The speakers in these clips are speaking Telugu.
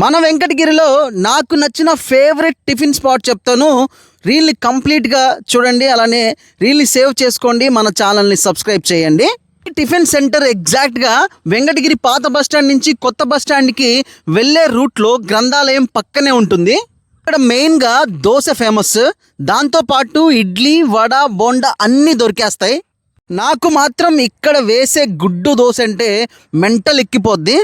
మన వెంకటగిరిలో నాకు నచ్చిన ఫేవరెట్ టిఫిన్ స్పాట్ చెప్తాను. రీల్ని కంప్లీట్గా చూడండి, అలానే రీల్ని సేవ్ చేసుకోండి, మన ఛానల్ని సబ్స్క్రైబ్ చేయండి. ఈ టిఫిన్ సెంటర్ ఎగ్జాక్ట్గా వెంకటగిరి పాత బస్టాండ్ నుంచి కొత్త బస్టాండ్కి వెళ్ళే రూట్లో గ్రంథాలయం పక్కనే ఉంటుంది. ఇక్కడ మెయిన్గా దోశ ఫేమస్, దాంతోపాటు ఇడ్లీ, వడ, బోండా అన్నీ దొరికేస్తాయి. నాకు మాత్రం ఇక్కడ వేసే గుడ్డు దోశ అంటే మెంటల్ ఎక్కిపోద్ది.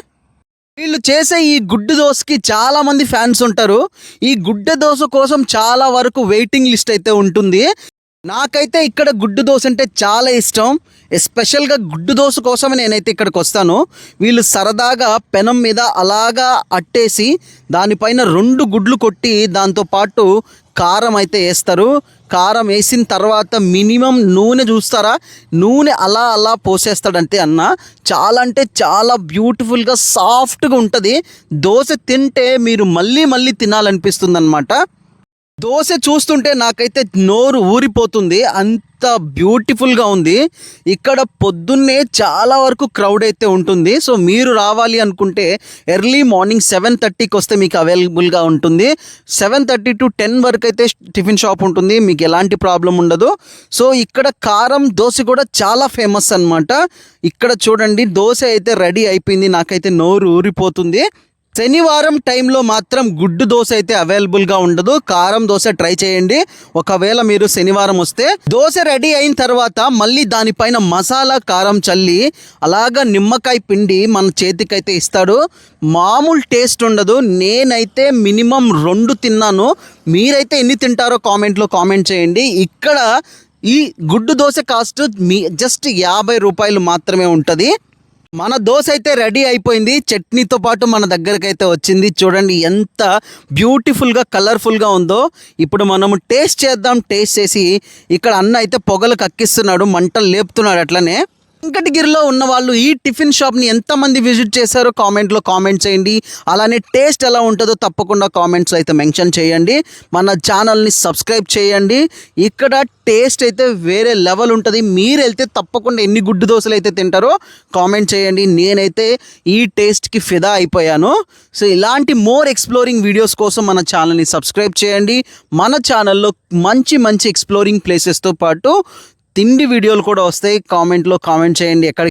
వీళ్ళు చేసే ఈ గుడ్డు దోశకి చాలామంది ఫ్యాన్స్ ఉంటారు. ఈ గుడ్డ దోశ కోసం చాలా వరకు వెయిటింగ్ లిస్ట్ అయితే ఉంటుంది. నాకైతే ఇక్కడ గుడ్డు దోశ అంటే చాలా ఇష్టం. ఎస్పెషల్గా గుడ్డు దోశ కోసమే నేనైతే ఇక్కడికి వస్తాను. వీళ్ళు సరదాగా పెనం మీద అలాగా అట్టేసి దానిపైన 2 గుడ్లు కొట్టి దాంతోపాటు కారం అయితే వేస్తారు. కారం వేసిన తర్వాత మినిమం నూనె చూస్తారా, నూనె అలా అలా పోసేస్తాడంతే అన్న. చాలా అంటే చాలా బ్యూటిఫుల్గా సాఫ్ట్గా ఉంటుంది. దోశ తింటే మీరు మళ్ళీ మళ్ళీ తినాలనిపిస్తుంది అన్నమాట. దోశ చూస్తుంటే నాకైతే నోరు ఊరిపోతుంది, అంత బ్యూటిఫుల్గా ఉంది. ఇక్కడ పొద్దున్నే చాలా వరకు క్రౌడ్ అయితే ఉంటుంది. సో మీరు రావాలి అనుకుంటే ఎర్లీ మార్నింగ్ 7:30కి వస్తే మీకు అవైలబుల్గా ఉంటుంది. 7:30 to 10 వరకు అయితే టిఫిన్ షాప్ ఉంటుంది, మీకు ఎలాంటి ప్రాబ్లం ఉండదు. సో ఇక్కడ కారం దోశ కూడా చాలా ఫేమస్ అన్నమాట. ఇక్కడ చూడండి, దోశ అయితే రెడీ అయిపోయింది, నాకైతే నోరు ఊరిపోతుంది. శనివారం టైంలో మాత్రం గుడ్డు దోశ అయితే అవైలబుల్గా ఉండదు. కారం దోశ ట్రై చేయండి ఒకవేళ మీరు శనివారం వస్తే. దోశ రెడీ అయిన తర్వాత మళ్ళీ దానిపైన మసాలా కారం చల్లి అలాగా నిమ్మకాయ పిండి మన చేతికైతే ఇస్తాడు. మామూలు టేస్ట్ ఉండదు. నేనైతే మినిమం 2 తిన్నాను. మీరైతే ఎన్ని తింటారో కామెంట్ చేయండి. ఇక్కడ ఈ గుడ్డు దోశ కాస్ట్ జస్ట్ 50 రూపాయలు మాత్రమే ఉంటుంది. మన దోశ అయితే రెడీ అయిపోయింది, చట్నీతో పాటు మన దగ్గరకు అయితే వచ్చింది. చూడండి ఎంత బ్యూటిఫుల్గా కలర్ఫుల్గా ఉందో. ఇప్పుడు మనము టేస్ట్ చేద్దాం. టేస్ట్ చేసి ఇక్కడ అన్న అయితే పొగలు కక్కిస్తున్నాడు, మంటలు లేపుతున్నాడు. అట్లనే వెంకటగిరిలో ఉన్న వాళ్ళు ఈ టిఫిన్ షాప్ని ఎంతమంది విజిట్ చేశారో కామెంట్ చేయండి. అలానే టేస్ట్ ఎలా ఉంటుందో తప్పకుండా కామెంట్స్ అయితే మెన్షన్ చేయండి. మన ఛానల్ని సబ్స్క్రైబ్ చేయండి. ఇక్కడ టేస్ట్ అయితే వేరే లెవెల్ ఉంటుంది. మీరు వెళ్తే తప్పకుండా ఎన్ని గుడ్డు దోశలు అయితే తింటారో కామెంట్ చేయండి. నేనైతే ఈ టేస్ట్కి ఫిదా అయిపోయాను. సో ఇలాంటి మోర్ ఎక్స్ప్లోరింగ్ వీడియోస్ కోసం మన ఛానల్ని సబ్స్క్రైబ్ చేయండి. మన ఛానల్లో మంచి ఎక్స్ప్లోరింగ్ ప్లేసెస్తో పాటు తిండి వీడియోలు కూడా వస్తాయి. కామెంట్ చేయండి ఎక్కడ